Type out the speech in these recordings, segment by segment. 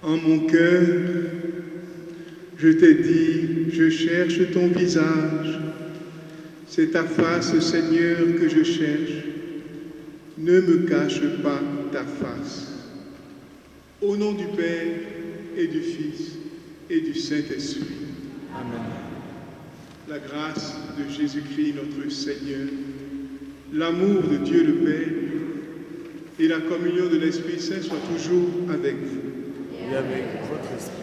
En mon cœur, je t'ai dit, je cherche ton visage. C'est ta face, Seigneur, que je cherche. Ne me cache pas ta face. Au nom du Père et du Fils et du Saint-Esprit. Amen. La grâce de Jésus-Christ notre Seigneur, l'amour de Dieu le Père et la communion de l'Esprit Saint soient toujours avec vous. Et avec votre esprit.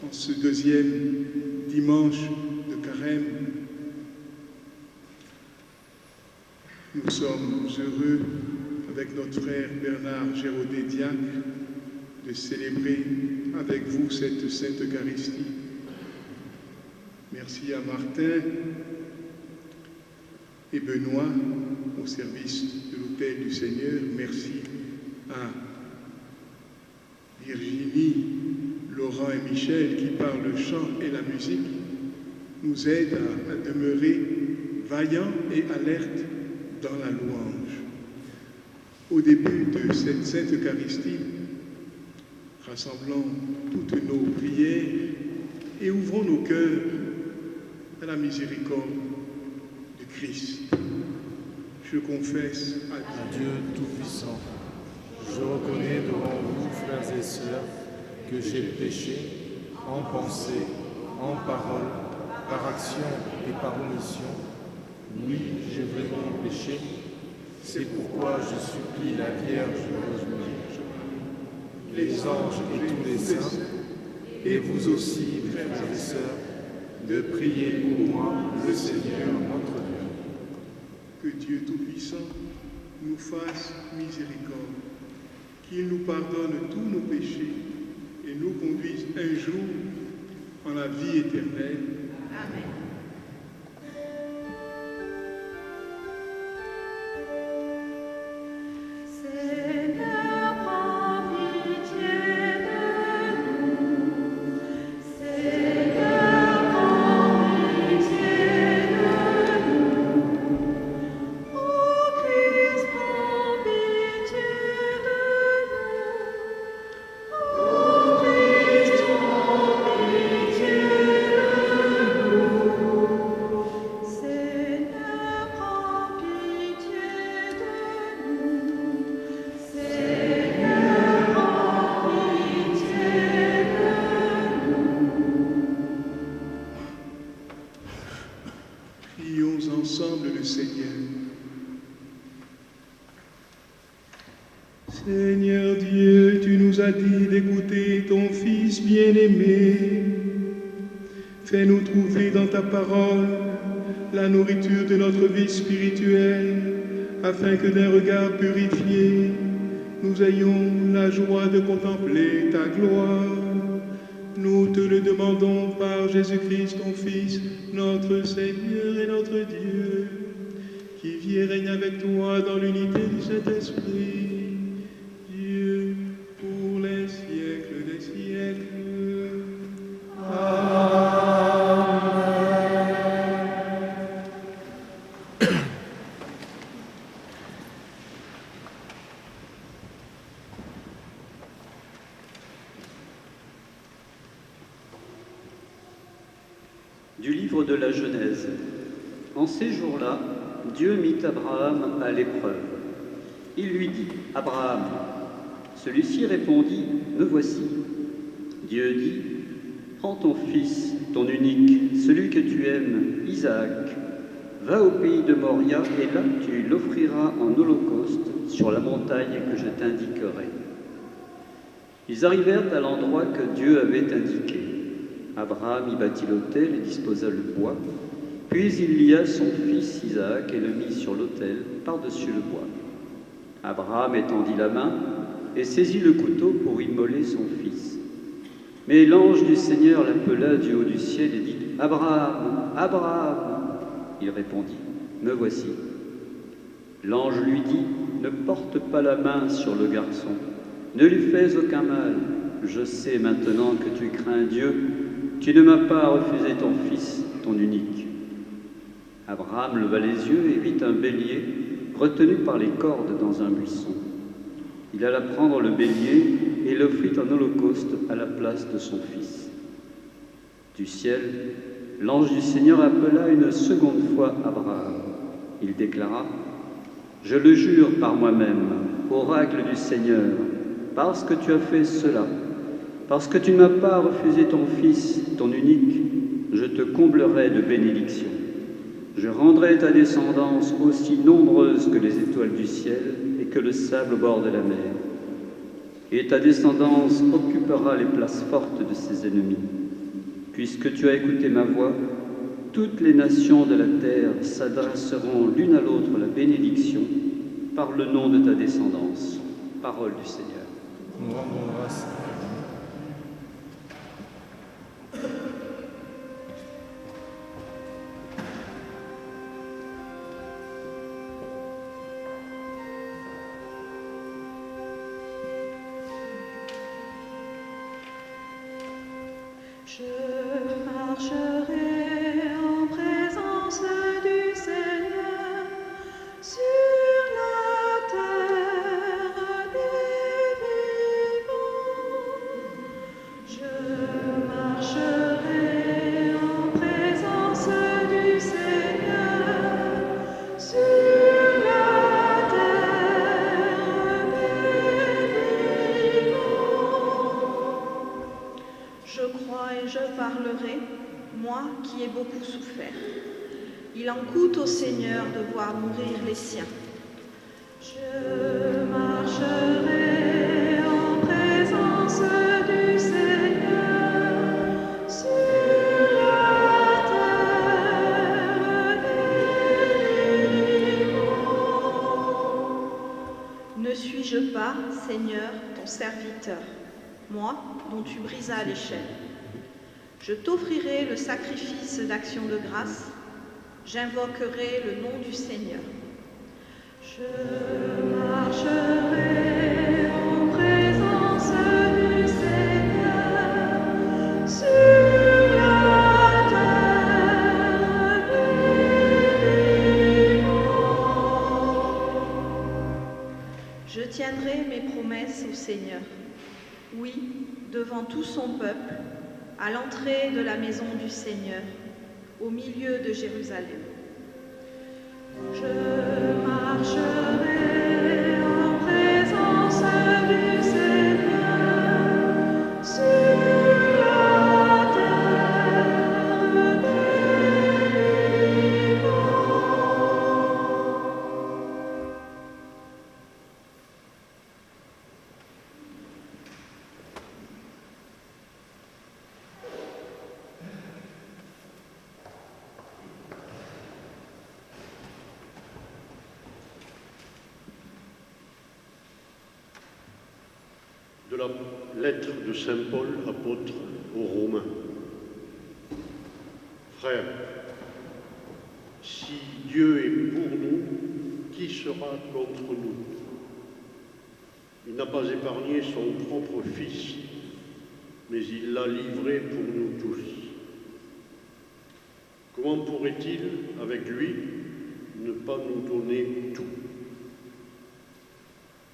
En ce deuxième dimanche de Carême, nous sommes heureux, avec notre frère Bernard Géraudé Diacre, de célébrer avec vous cette Sainte Eucharistie. Merci à Martin et Benoît au service de l'autel du Seigneur. Merci à Virginie, Laurent et Michel qui, par le chant et la musique, nous aident à demeurer vaillants et alertes dans la louange. Au début de cette Sainte Eucharistie, rassemblons toutes nos prières et ouvrons nos cœurs à la miséricorde de Christ. Je confesse à Dieu Tout-Puissant, je reconnais devant vous, frères et sœurs, que j'ai péché en pensée, en parole, par action et par omission. Oui, j'ai vraiment péché. C'est pourquoi je supplie la Vierge Marie, les anges et tous les saints, et vous aussi, frères et sœurs, de prier pour moi, le Seigneur notre Dieu. Que Dieu Tout-Puissant nous fasse miséricorde, qu'il nous pardonne tous nos péchés et nous conduise un jour en la vie éternelle. Amen. Seigneur Dieu, tu nous as dit d'écouter ton Fils bien-aimé. Fais-nous trouver dans ta parole la nourriture de notre vie spirituelle, afin que d'un regard purifié, nous ayons la joie de contempler ta gloire. Nous te le demandons par Jésus-Christ, ton Fils, notre Seigneur et notre Dieu, qui vit et règne avec toi dans l'unité du Saint-Esprit, Dieu, pour les siècles des siècles. Du livre de la Genèse. En ces jours-là, Dieu mit Abraham à l'épreuve. Il lui dit, « Abraham !» Celui-ci répondit, « Me voici. » Dieu dit, « Prends ton fils, ton unique, celui que tu aimes, Isaac. Va au pays de Moria et là tu l'offriras en holocauste sur la montagne que je t'indiquerai. » Ils arrivèrent à l'endroit que Dieu avait indiqué. Abraham y bâtit l'autel et disposa le bois, puis il lia son fils Isaac et le mit sur l'autel par-dessus le bois. Abraham étendit la main et saisit le couteau pour immoler son fils. Mais l'ange du Seigneur l'appela du haut du ciel et dit « Abraham, Abraham !» Il répondit « Me voici. » L'ange lui dit « Ne porte pas la main sur le garçon, ne lui fais aucun mal. Je sais maintenant que tu crains Dieu, tu ne m'as pas refusé ton fils, ton unique. » Abraham leva les yeux et vit un bélier retenu par les cordes dans un buisson. Il alla prendre le bélier et l'offrit en holocauste à la place de son fils. Du ciel, l'ange du Seigneur appela une seconde fois Abraham. Il déclara « Je le jure par moi-même, oracle du Seigneur, parce que tu as fait cela, parce que tu ne m'as pas refusé ton fils, ton unique, je te comblerai de bénédictions. Je rendrai ta descendance aussi nombreuse que les étoiles du ciel et que le sable au bord de la mer. Et ta descendance occupera les places fortes de ses ennemis. Puisque tu as écouté ma voix, toutes les nations de la terre s'adresseront l'une à l'autre la bénédiction par le nom de ta descendance. Parole du Seigneur. Nous rendons grâce. Je marcherai en présence du Seigneur sur la terre des vivants. Je marcherai en présence du Seigneur sur la terre des vivants. Je crois et je parlerai, moi qui ai beaucoup souffert. Il en coûte au Seigneur de voir mourir les siens. Je marcherai en présence du Seigneur sur la terre des vivants. Ne suis-je pas, Seigneur, ton serviteur, moi dont tu brisas l'échelle? Je t'offrirai le sacrifice d'action de grâce, j'invoquerai le nom du Seigneur. Je marcherai en présence du Seigneur sur la terre des vivants. Je tiendrai mes promesses au Seigneur, oui, devant tout son peuple, à l'entrée de la maison du Seigneur, au milieu de Jérusalem. Je marcherai en présence du Seigneur sur la terre des vivants. De la lettre de saint Paul, apôtre aux Romains. Frères, si Dieu est pour nous, qui sera contre nous? Il n'a pas épargné son propre Fils, mais il l'a livré pour nous tous. Comment pourrait-il, avec lui, ne pas nous donner tout?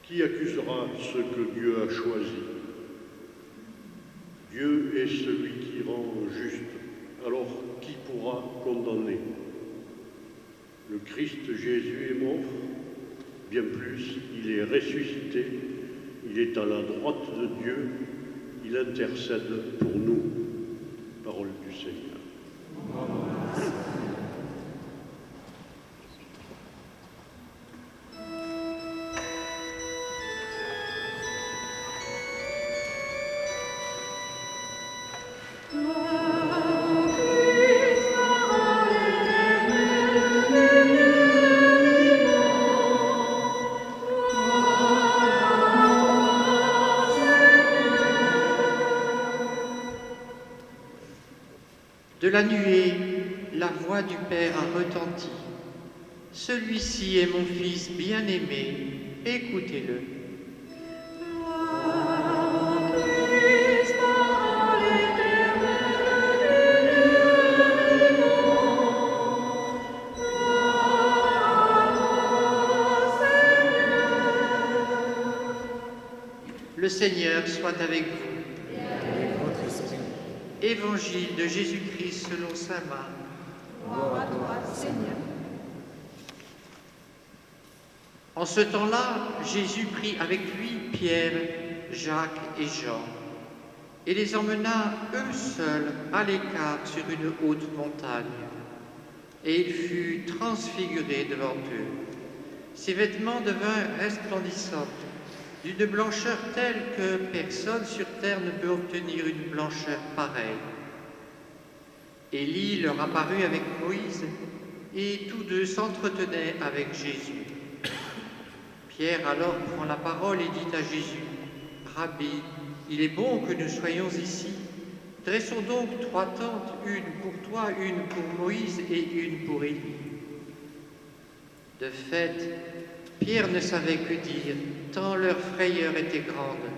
Qui accusera ce que Dieu a choisi? Dieu est celui qui rend juste, alors qui pourra condamner? Le Christ Jésus est mort, bien plus, il est ressuscité, il est à la droite de Dieu, il intercède pour nous. Parole du Seigneur. De la nuée, la voix du Père a retenti. Celui-ci est mon Fils bien-aimé, écoutez-le. Le Seigneur soit avec vous. Et avec votre esprit. Évangile de Jésus-Christ selon saint Marc. Gloire à toi, Seigneur. En ce temps-là, Jésus prit avec lui Pierre, Jacques et Jean, et les emmena eux seuls à l'écart sur une haute montagne. Et il fut transfiguré devant eux. Ses vêtements devinrent resplendissants, d'une blancheur telle que personne sur terre ne peut obtenir une blancheur pareille. Élie leur apparut avec Moïse, et tous deux s'entretenaient avec Jésus. Pierre alors prend la parole et dit à Jésus, « Rabbi, il est bon que nous soyons ici. Dressons donc 3 tentes, une pour toi, une pour Moïse et une pour Élie. » De fait, Pierre ne savait que dire, tant leur frayeur était grande.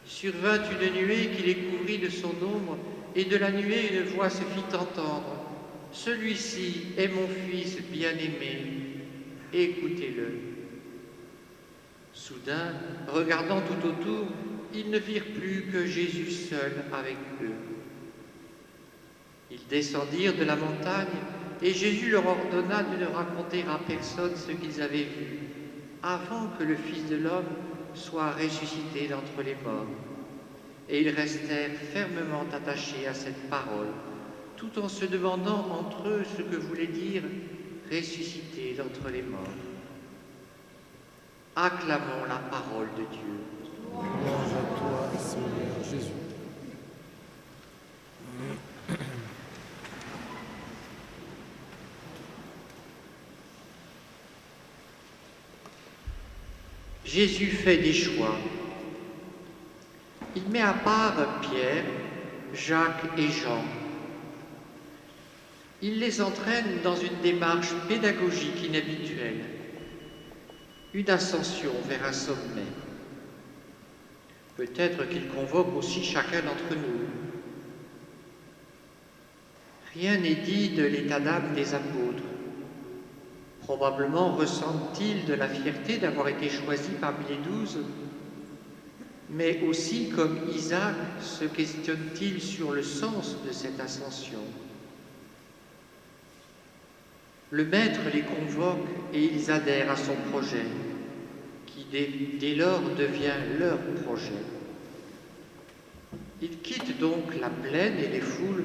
Survint une nuée qui les couvrit de son ombre, et de la nuée une voix se fit entendre. « Celui-ci est mon Fils bien-aimé, écoutez-le. » Soudain, regardant tout autour, ils ne virent plus que Jésus seul avec eux. Ils descendirent de la montagne, et Jésus leur ordonna de ne raconter à personne ce qu'ils avaient vu, avant que le Fils de l'homme soit ressuscité d'entre les morts. Et ils restèrent fermement attachés à cette parole, tout en se demandant entre eux ce que voulait dire « ressuscité d'entre les morts ». Acclamons la parole de Dieu. Louange à toi, Seigneur Jésus. Jésus fait des choix. Il met à part Pierre, Jacques et Jean. Il les entraîne dans une démarche pédagogique inhabituelle, une ascension vers un sommet. Peut-être qu'il convoque aussi chacun d'entre nous. Rien n'est dit de l'état d'âme des apôtres. Probablement ressentent-ils de la fierté d'avoir été choisis parmi les 12, mais aussi, comme Isaac, se questionnent-ils sur le sens de cette ascension. Le Maître les convoque et ils adhèrent à son projet, qui dès lors devient leur projet. Ils quittent donc la plaine et les foules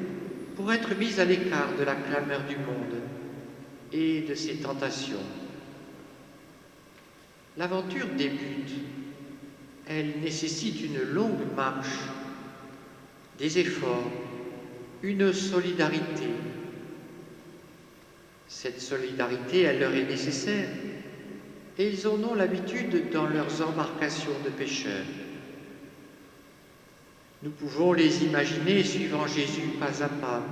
pour être mis à l'écart de la clameur du monde et de ses tentations. L'aventure débute. Elle nécessite une longue marche, des efforts, une solidarité. Cette solidarité, elle leur est nécessaire, et ils en ont l'habitude dans leurs embarcations de pêcheurs. Nous pouvons les imaginer suivant Jésus pas à pas,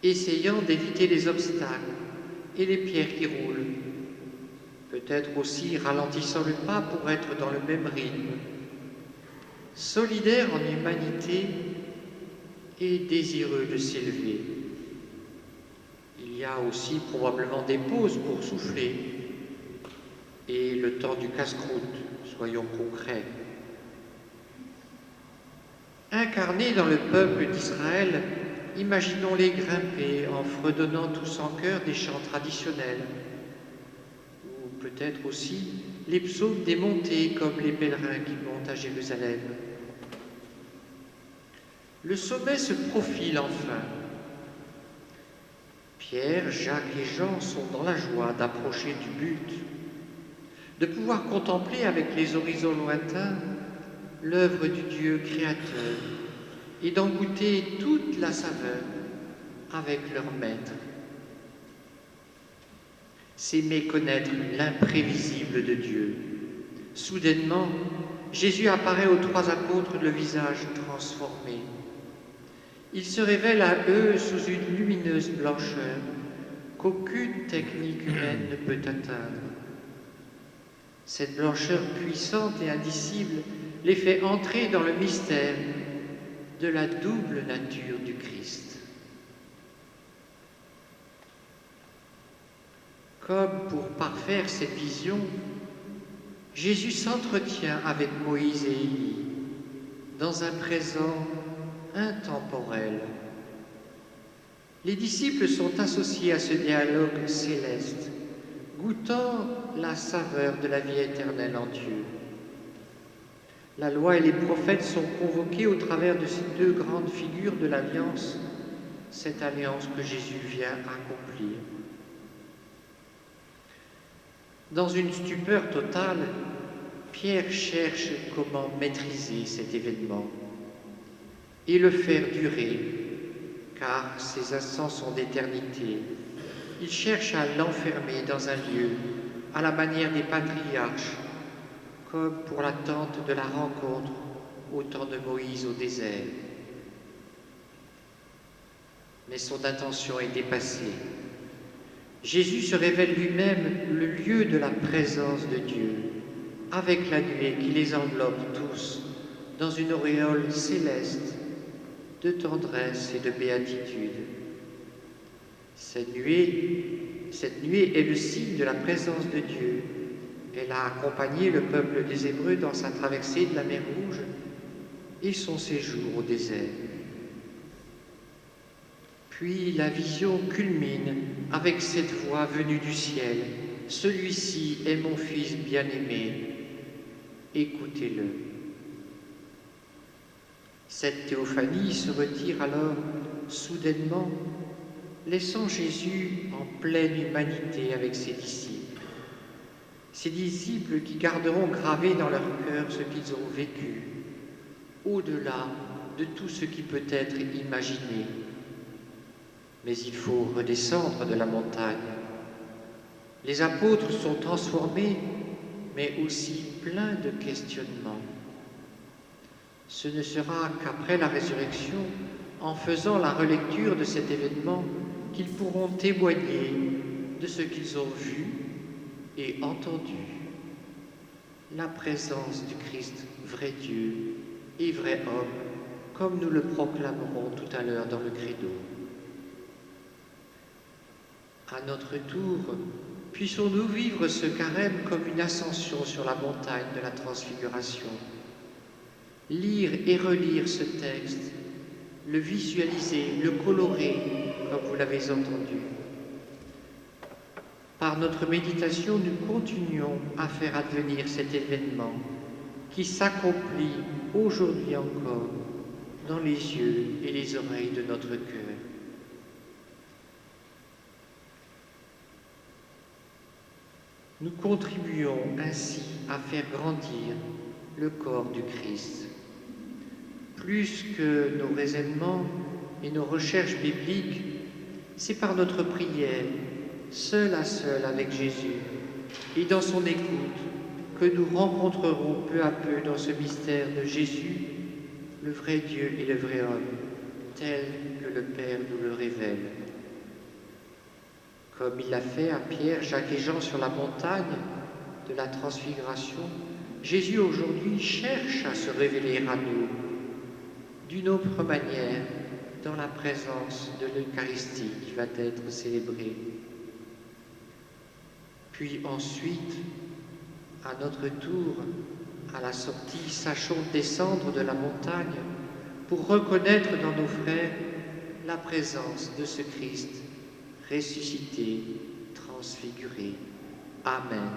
essayant d'éviter les obstacles et les pierres qui roulent, peut-être aussi ralentissant le pas pour être dans le même rythme, solidaires en humanité et désireux de s'élever. Il y a aussi probablement des pauses pour souffler et le temps du casse-croûte, soyons concrets. Incarnés dans le peuple d'Israël, imaginons-les grimper en fredonnant tous en chœur des chants traditionnels, ou peut-être aussi les psaumes des montées comme les pèlerins qui montent à Jérusalem. Le sommet se profile enfin. Pierre, Jacques et Jean sont dans la joie d'approcher du but, de pouvoir contempler avec les horizons lointains l'œuvre du Dieu créateur et d'en goûter toute la saveur avec leur maître. C'est méconnaître l'imprévisible de Dieu. Soudainement, Jésus apparaît aux 3 apôtres le visage transformé. Il se révèle à eux sous une lumineuse blancheur qu'aucune technique humaine ne peut atteindre. Cette blancheur puissante et indicible les fait entrer dans le mystère de la double nature du Christ. Comme pour parfaire cette vision, Jésus s'entretient avec Moïse et Élie dans un présent intemporel. Les disciples sont associés à ce dialogue céleste, goûtant la saveur de la vie éternelle en Dieu. La loi et les prophètes sont convoqués au travers de ces 2 grandes figures de l'alliance, cette alliance que Jésus vient accomplir. Dans une stupeur totale, Pierre cherche comment maîtriser cet événement et le faire durer, car ces instants sont d'éternité. Il cherche à l'enfermer dans un lieu, à la manière des patriarches, comme pour l'attente de la rencontre au temps de Moïse au désert. Mais son intention est dépassée. Jésus se révèle lui-même le lieu de la présence de Dieu, avec la nuée qui les enveloppe tous dans une auréole céleste de tendresse et de béatitude. Cette nuée est le signe de la présence de Dieu. Elle a accompagné le peuple des Hébreux dans sa traversée de la mer Rouge et son séjour au désert. Puis la vision culmine avec cette voix venue du ciel. « Celui-ci est mon Fils bien-aimé, écoutez-le. » Cette théophanie se retire alors soudainement, laissant Jésus en pleine humanité avec ses disciples. Ces disciples qui garderont gravé dans leur cœur ce qu'ils ont vécu, au-delà de tout ce qui peut être imaginé. Mais il faut redescendre de la montagne. Les apôtres sont transformés, mais aussi pleins de questionnements. Ce ne sera qu'après la résurrection, en faisant la relecture de cet événement, qu'ils pourront témoigner de ce qu'ils ont vu et entendu. La présence du Christ, vrai Dieu et vrai homme, comme nous le proclamerons tout à l'heure dans le credo. À notre tour, puissions-nous vivre ce carême comme une ascension sur la montagne de la transfiguration. Lire et relire ce texte, le visualiser, le colorer, comme vous l'avez entendu. Par notre méditation, nous continuons à faire advenir cet événement qui s'accomplit aujourd'hui encore dans les yeux et les oreilles de notre cœur. Nous contribuons ainsi à faire grandir le corps du Christ. Plus que nos raisonnements et nos recherches bibliques, c'est par notre prière, seul à seul avec Jésus, et dans son écoute, que nous rencontrerons peu à peu dans ce mystère de Jésus, le vrai Dieu et le vrai homme, tel que le Père nous le révèle. Comme il l'a fait à Pierre, Jacques et Jean sur la montagne de la transfiguration, Jésus aujourd'hui cherche à se révéler à nous d'une autre manière dans la présence de l'Eucharistie qui va être célébrée. Puis ensuite, à notre tour, à la sortie, sachons descendre de la montagne pour reconnaître dans nos frères la présence de ce Christ ressuscité, transfiguré. Amen.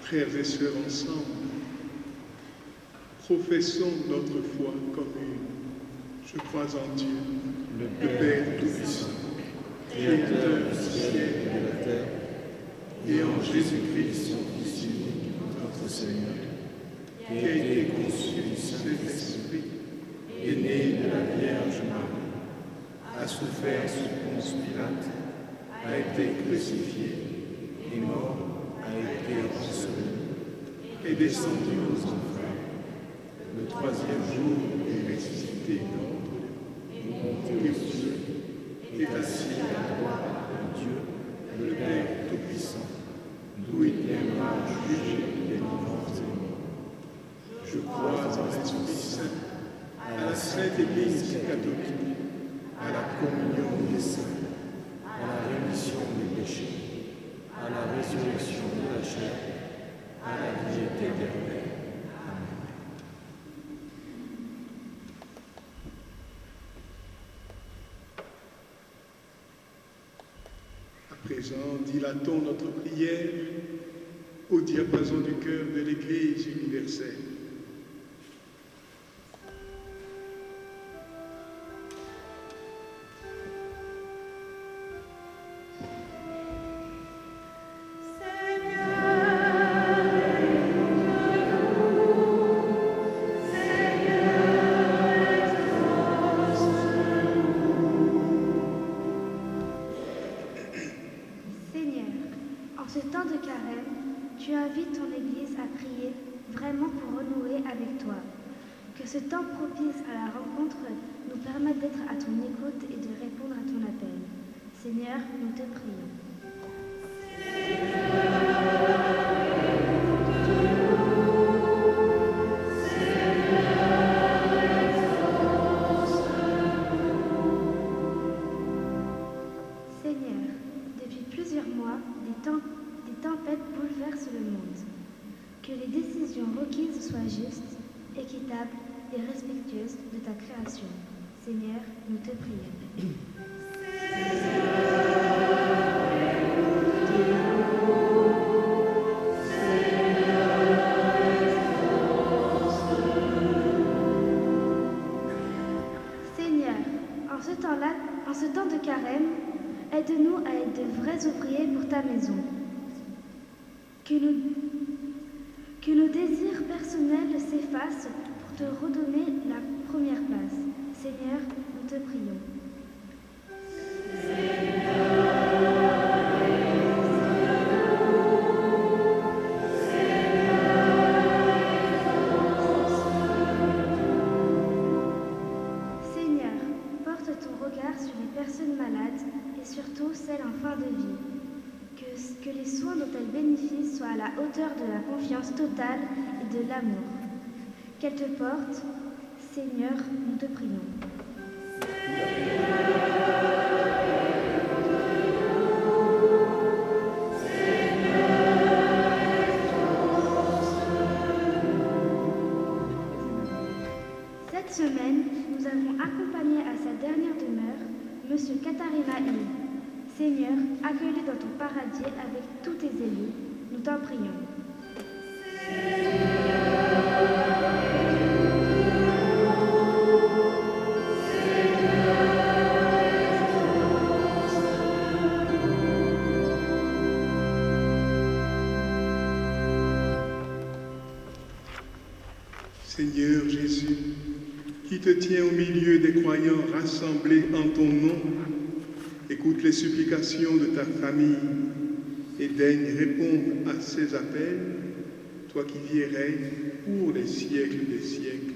Frères et sœurs ensemble, professons notre foi commune. Je crois en Dieu, le Père Tout-Puissant, Créateur du ciel et de la terre, et en Jésus-Christ, son Fils unique, notre Seigneur, qui a été conçu du Saint-Esprit, est né de la Vierge Marie, a souffert sous Ponce Pilate, a été crucifié, est mort, a été enseveli, est descendu aux enfers. Le troisième jour est ressuscité d'ordre, est monté aux cieux, est assis à la droite de Dieu, le Père Tout-Puissant, d'où il viendra juger les vivants et les morts. Je crois en l'Esprit Saint, à la Sainte Église catholique, à la communion des saints, à la rémission des péchés, à la résurrection de la chair, à la vie éternelle. Amen. À présent, dilatons notre prière au diapason du cœur de l'Église universelle. Que ce temps propice à la rencontre nous permette d'être à ton écoute et de répondre à ton appel. Seigneur, nous te prions. Seigneur, depuis plusieurs mois, des tempêtes bouleversent le monde. Que les décisions requises soient justes, équitables et respectueuse de ta création. Seigneur, nous te prions. Seigneur, en ce temps de carême, aide-nous à être de vrais ouvriers pour ta maison. Que nos désirs personnels s'effacent pour te redonner la première place. Seigneur, nous te prions. Seigneur, porte ton regard sur les personnes malades et surtout celles en fin de vie. Que les soins dont elles bénéficient soient à la hauteur de la confiance totale et de l'amour. Qu'elles te portent, Seigneur, nous te prions. Cette semaine, nous avons accompagné à sa dernière demeure Monsieur Katharina Hill. Seigneur, accueille-le dans ton paradis avec tous tes élus. Nous t'en prions. Seigneur Jésus, qui te tiens au milieu des croyants rassemblés en ton nom, écoute les supplications de ta famille et daigne répondre à ces appels, toi qui vis et règnes pour les siècles des siècles.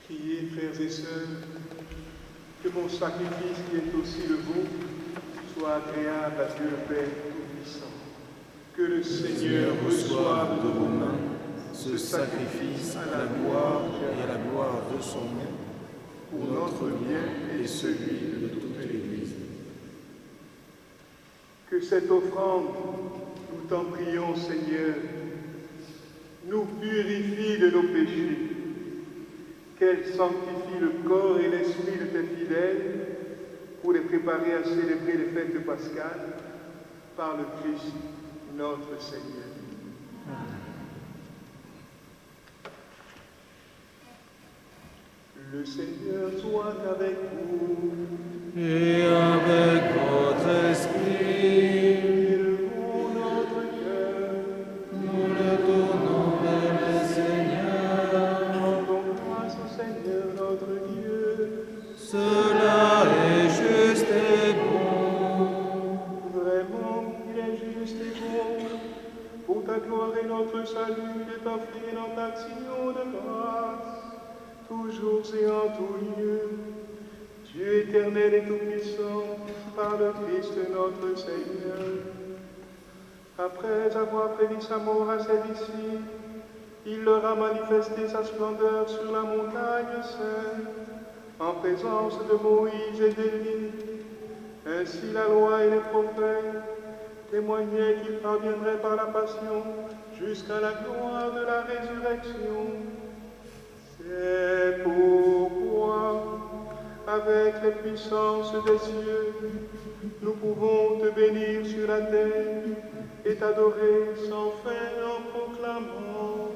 Priez, frères et sœurs, que mon sacrifice qui est aussi le vôtre soit agréable à Dieu le Père Tout-Puissant. Que le Seigneur reçoive de vos mains ce sacrifice à la gloire et à la gloire de son nom, pour notre bien et celui de toute l'Église. Que cette offrande, nous t'en prions, Seigneur, nous purifie de nos péchés, qu'elle sanctifie le corps et l'esprit de tes fidèles pour les préparer à célébrer les fêtes pascales par le Christ notre Seigneur. Le Seigneur soit avec vous. Et avec votre esprit, Élevons notre cœur. nous le tournons vers le Seigneur. Rendons grâce au Seigneur notre Dieu. Cela est juste et bon. Vraiment, il est juste et bon. Pour ta gloire et notre salut, de t'offrir notre action de grâce, toujours et en tout lieu. Dieu éternel et tout-puissant, par le Christ notre Seigneur. Après avoir prédit sa mort à ses disciples, il leur a manifesté sa splendeur sur la montagne sainte, en présence de Moïse et d'Élie. Ainsi la loi et les prophètes témoignaient qu'il parviendrait par la passion jusqu'à la gloire de la résurrection. C'est pourquoi, avec les puissances des cieux, nous pouvons te bénir sur la terre et t'adorer sans fin en proclamant.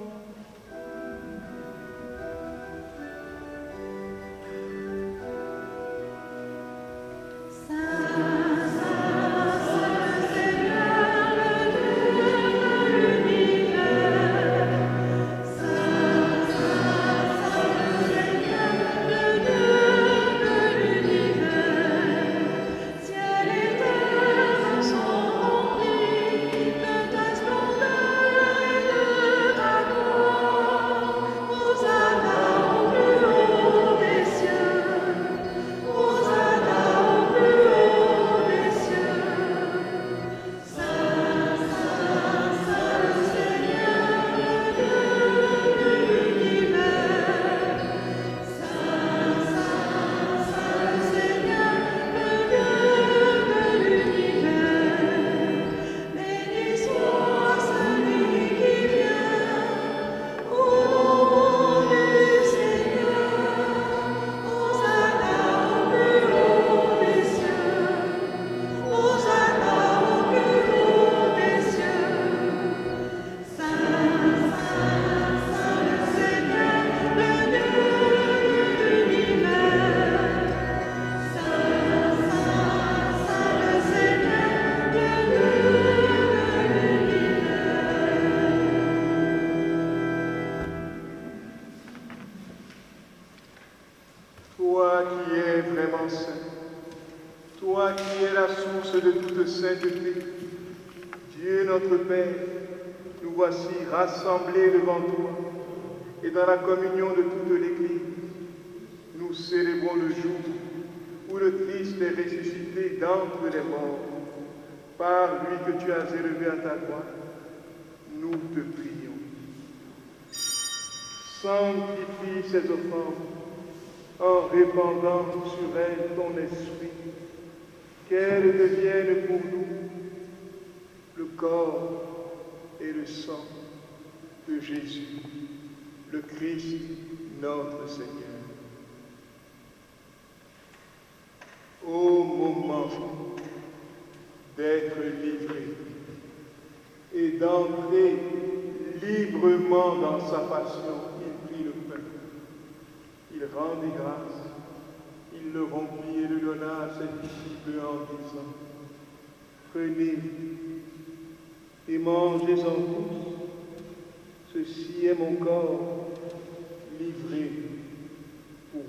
Toi qui es vraiment saint, toi qui es la source de toute sainteté, Dieu notre Père, nous voici rassemblés devant toi et dans la communion de toute l'Église. Nous célébrons le jour où le Christ est ressuscité d'entre les morts. Par lui que tu as élevé à ta droite, nous te prions. Sanctifie ces offrandes en répandant sur elles ton esprit, qu'elles deviennent pour nous le corps et le sang de Jésus, le Christ, notre Seigneur. Au moment d'être livré et d'entrer librement dans sa passion, il prit le pain. Il rendit grâce, il le rompit et le donna à ses disciples en disant, « Prenez et mangez-en tous, ceci est mon corps livré pour vous. »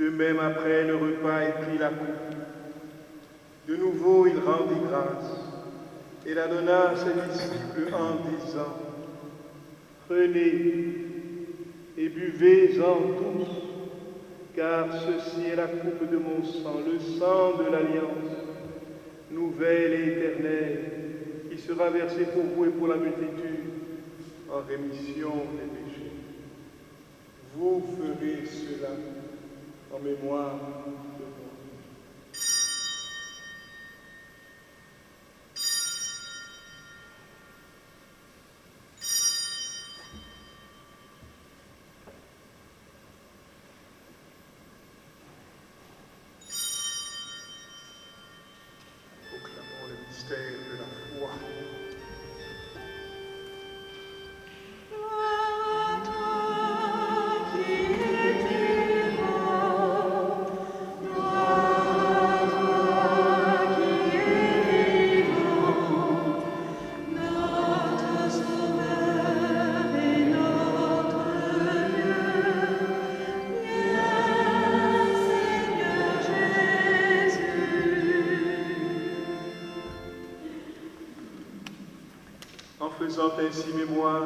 De même, après le repas, il prit la coupe. De nouveau, il rendit grâce et la donna à ses disciples en disant, « Prenez et buvez-en tous, car ceci est la coupe de mon sang, le sang de l'alliance, nouvelle et éternelle, qui sera versée pour vous et pour la multitude en rémission des péchés. Vous ferez cela en mémoire de moi. » Proclamons le mystère de la foi. En faisant ainsi mémoire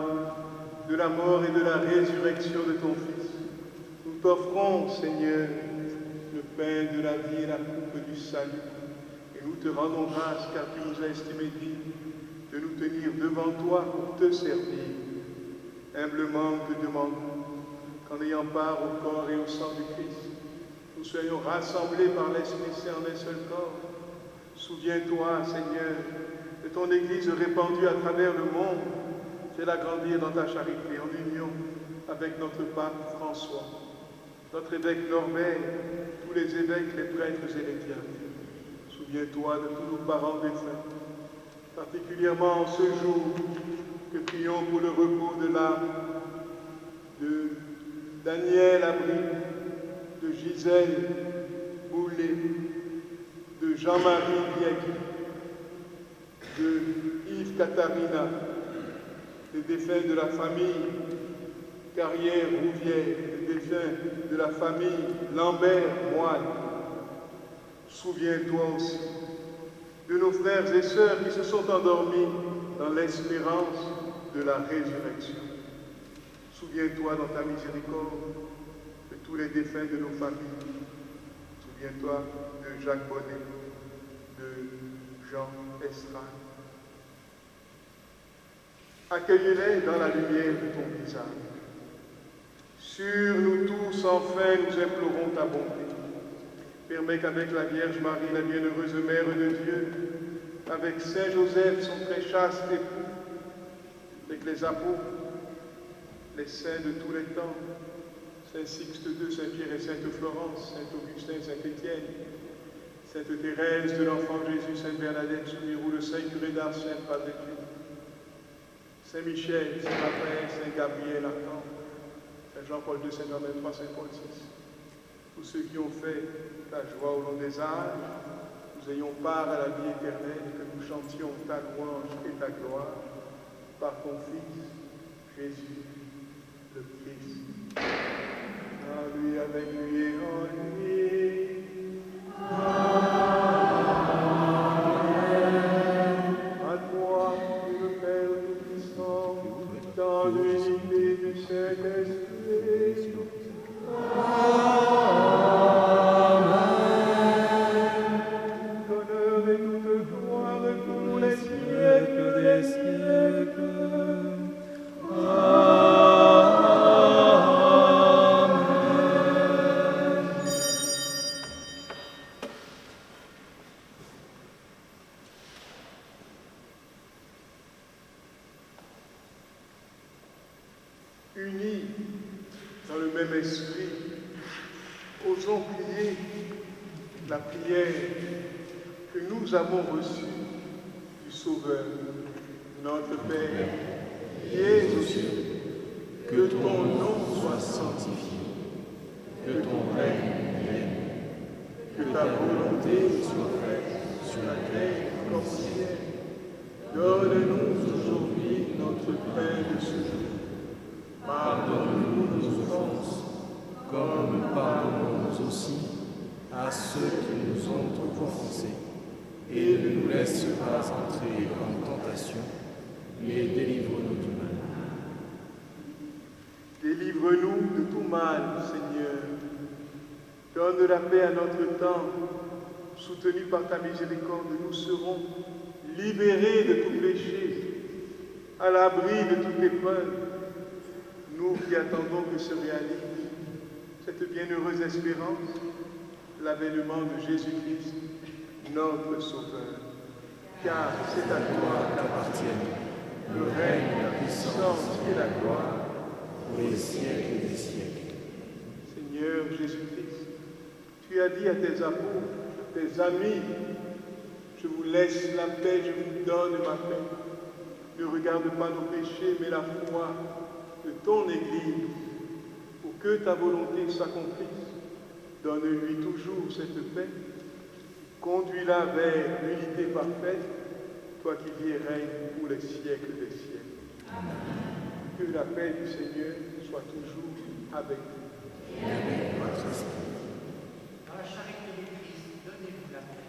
de la mort et de la résurrection de ton Fils, nous t'offrons, Seigneur, le pain de la vie et la coupe du salut, et nous te rendons grâce car tu nous as estimés dignes de nous tenir devant toi pour te servir. Humblement, nous te demandons qu'en ayant part au corps et au sang du Christ, nous soyons rassemblés par l'Esprit Saint en un seul corps. Souviens-toi, Seigneur, de ton Église répandue à travers le monde, fais-la grandir dans ta charité, en union avec notre pape François, notre évêque Norbert, tous les évêques, les prêtres et les diacres. Souviens-toi de tous nos parents défunts, particulièrement en ce jour que prions pour le repos de l'âme de Daniel Abri, de Gisèle Boulet, de Jean-Marie Biagui, de Yves Katharina, les défunts de la famille Carrière-Rouvière, les défunts de la famille Lambert-Moine. Souviens-toi aussi de nos frères et sœurs qui se sont endormis dans l'espérance de la résurrection. Souviens-toi dans ta miséricorde de tous les défunts de nos familles. Souviens-toi de Jacques Bonnet, de Jean Estrade. Accueille-les dans la lumière de ton visage. Sur nous tous, enfin, nous implorons ta bonté. Permets qu'avec la Vierge Marie, la bienheureuse Mère de Dieu, avec Saint Joseph, son très chaste époux, avec les apôtres, les saints de tous les temps, Saint Sixte II, Saint Pierre et Sainte Florence, Saint Augustin, Saint Étienne, Sainte Thérèse de l'Enfant Jésus, Sainte Bernadette Soubirous, le Saint curé d'Ars, Saint Padre Pio, Saint Michel, Saint Raphaël, Saint Gabriel, Archange, Saint Jean-Paul II, Saint Jean-Baptiste III, Saint Paul VI, tous ceux qui ont fait ta joie au long des âges, nous ayons part à la vie éternelle et que nous chantions ta louange et ta gloire par ton Fils, Jésus, le Christ. En lui, avec lui et en lui. À toi, le Père Tout-Puissant, dans l'unité du Saint-Esprit. L'honneur et toute gloire pour les siècles des siècles. Unis dans le même esprit, osons prier la prière que nous avons reçue du Sauveur, notre Père, qui es aux cieux. Que ton nom soit sanctifié, que ton règne vienne, que ta volonté soit faite sur la terre comme au ciel. Donne-nous aujourd'hui notre pain de ce jour. Pardonne-nous nos offenses, comme nous pardonnons aussi à ceux qui nous ont offensés. Et ne nous laisse pas entrer en tentation, mais délivre-nous du mal. Délivre-nous de tout mal, Seigneur. Donne la paix à notre temps. Soutenus par ta miséricorde, nous serons libérés de tout péché, à l'abri de toute épreuve. Nous qui attendons que se réalise cette bienheureuse espérance, l'avènement de Jésus-Christ, notre Sauveur. Car c'est à toi qu'appartiennent le règne, la puissance et la gloire Pour les siècles des siècles. Seigneur Jésus-Christ, tu as dit à tes apôtres, à tes amis, je vous laisse la paix, je vous donne ma paix. Ne regarde pas nos péchés, mais la foi de ton Église, pour que ta volonté s'accomplisse. Donne-lui toujours cette paix. Conduis-la vers l'unité parfaite, toi qui vis et règnes pour les siècles des siècles. Que la paix du Seigneur soit toujours avec vous. Et avec votre esprit. Dans la charité du Christ, donnez-vous la paix.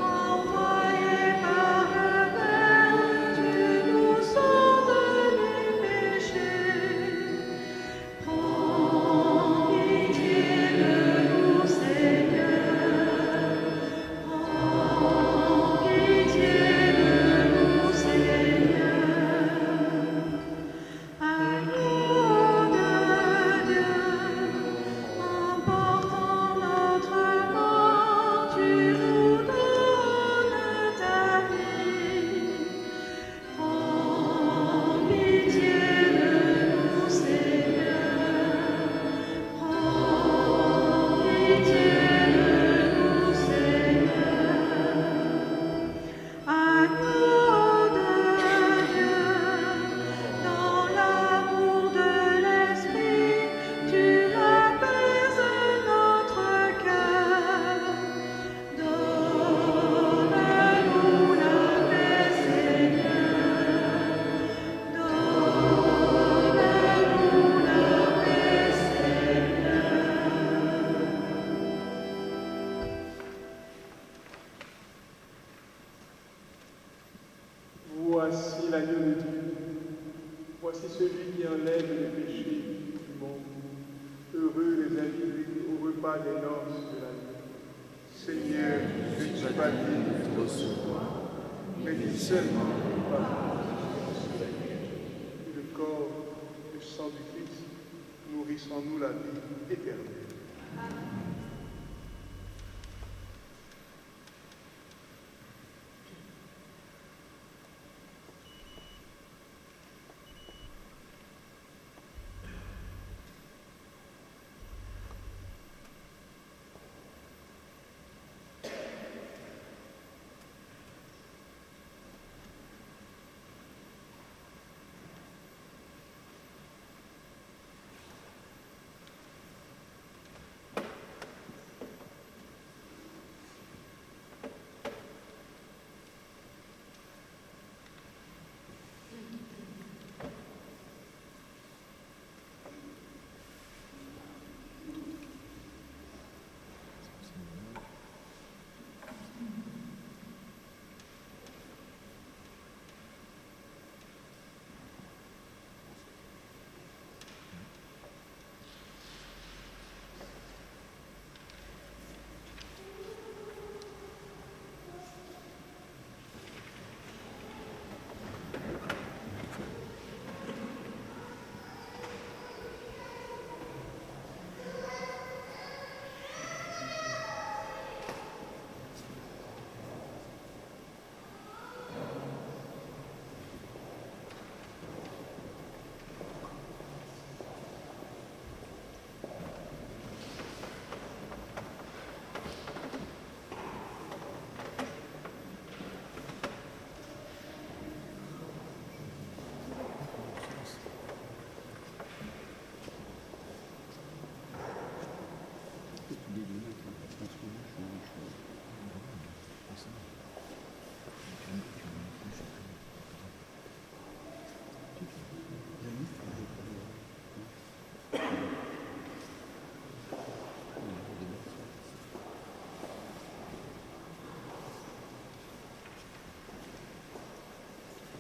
Envoyé par le Père, tu nous sauves les péchés. Prends pitié de nous, Seigneur. Prends pitié de nous, Seigneur. Agneau de Dieu, emportant notre mort, tu nous donnes ta vie. Prends pitié de nous, Seigneur. Prends pitié de nous, Seigneur. Agneau de Dieu, dans l'amour de l'Esprit, tu apaises notre cœur. Donne-nous la paix, Seigneur. Donne-nous la paix, Seigneur. Voici l'agneau de Dieu. Voici celui qui enlève les péchés du monde. Heureux les invités au repas des noces de la vie. Seigneur, je ne suis pas digne de te recevoir, mais dis seulement les paroles et le corps, le sang du Christ, nourrissent en nous la vie éternelle.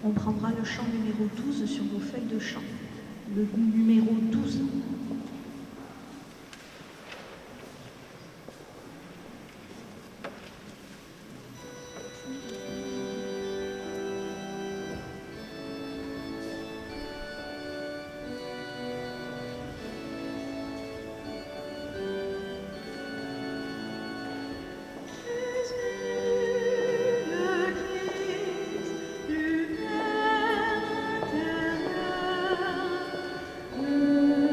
On prendra le chant numéro 12 sur vos feuilles de chant. Le numéro 12. Le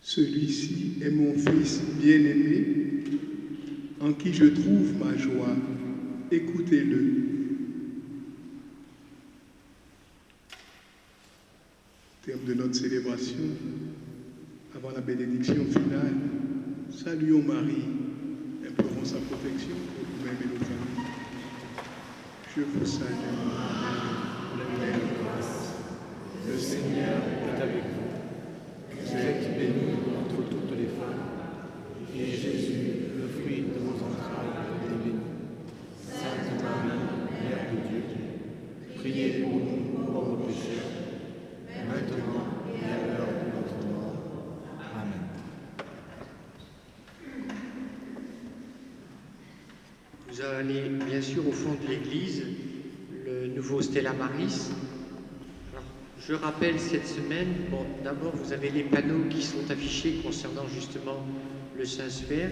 Celui-ci est mon Fils bien-aimé, en qui je trouve ma joie. Écoutez-le. Au terme de notre célébration, avant la bénédiction finale, saluons Marie, implorons sa protection pour nous-mêmes et nos familles. Je vous salue, Mère de grâce. Le Seigneur est avec vous. Vous êtes bénie entre toutes les femmes, et Jésus, le fruit de vos entrailles, est béni. Sainte Marie, Mère de Dieu, priez pour nous pauvres pécheurs, maintenant et à l'heure de notre mort. Amen. Vous allez bien sûr au fond de l'église, le nouveau Stella Maris. Alors, je rappelle cette semaine, bon, d'abord vous avez les panneaux qui sont affichés concernant justement le Saint-Sphère.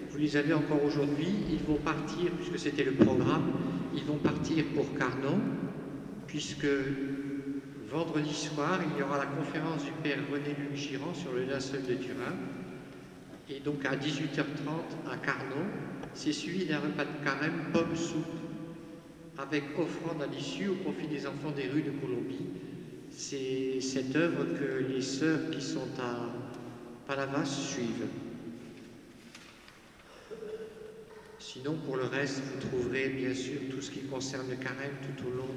Vous les avez encore aujourd'hui. Ils vont partir, puisque c'était le programme, ils vont partir pour Carnon, puisque vendredi soir, il y aura la conférence du Père René-Luc Girand sur le linceul de Turin. Et donc à 18h30 à Carnon, c'est suivi d'un repas de carême pomme-soupe avec offrande à l'issue au profit des enfants des rues de Colombie. C'est cette œuvre que les sœurs qui sont à Palavas suivent. Sinon, pour le reste, vous trouverez bien sûr tout ce qui concerne le carême tout au long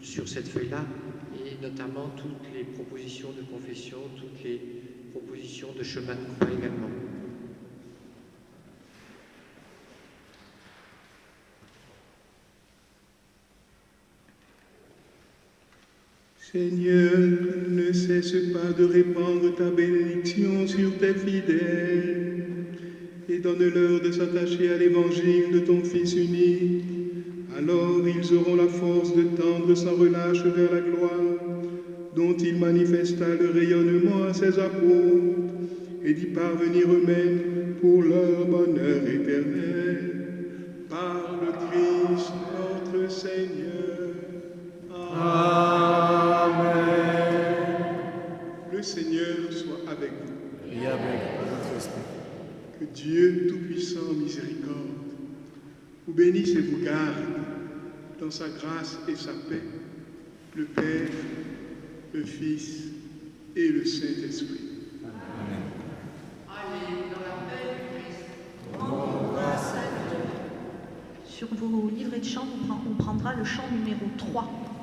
sur cette feuille-là, et notamment toutes les propositions de confession, toutes les propositions de chemin de croix également. Seigneur, ne cesse pas de répandre ta bénédiction sur tes fidèles et donne-leur de s'attacher à l'évangile de ton Fils unique. Alors ils auront la force de tendre sans relâche vers la gloire dont il manifesta le rayonnement à ses apôtres et d'y parvenir eux-mêmes pour leur bonheur éternel. Par le Christ notre Seigneur. Amen. Le Seigneur soit avec vous. Et avec votre esprit. Que Dieu Tout-Puissant, miséricorde, vous bénisse et vous garde dans sa grâce et sa paix, le Père, le Fils et le Saint-Esprit. Amen. Allez dans la paix du Christ. Rendons grâce à Dieu. Sur vos livrets de chant, on prendra le chant numéro 3.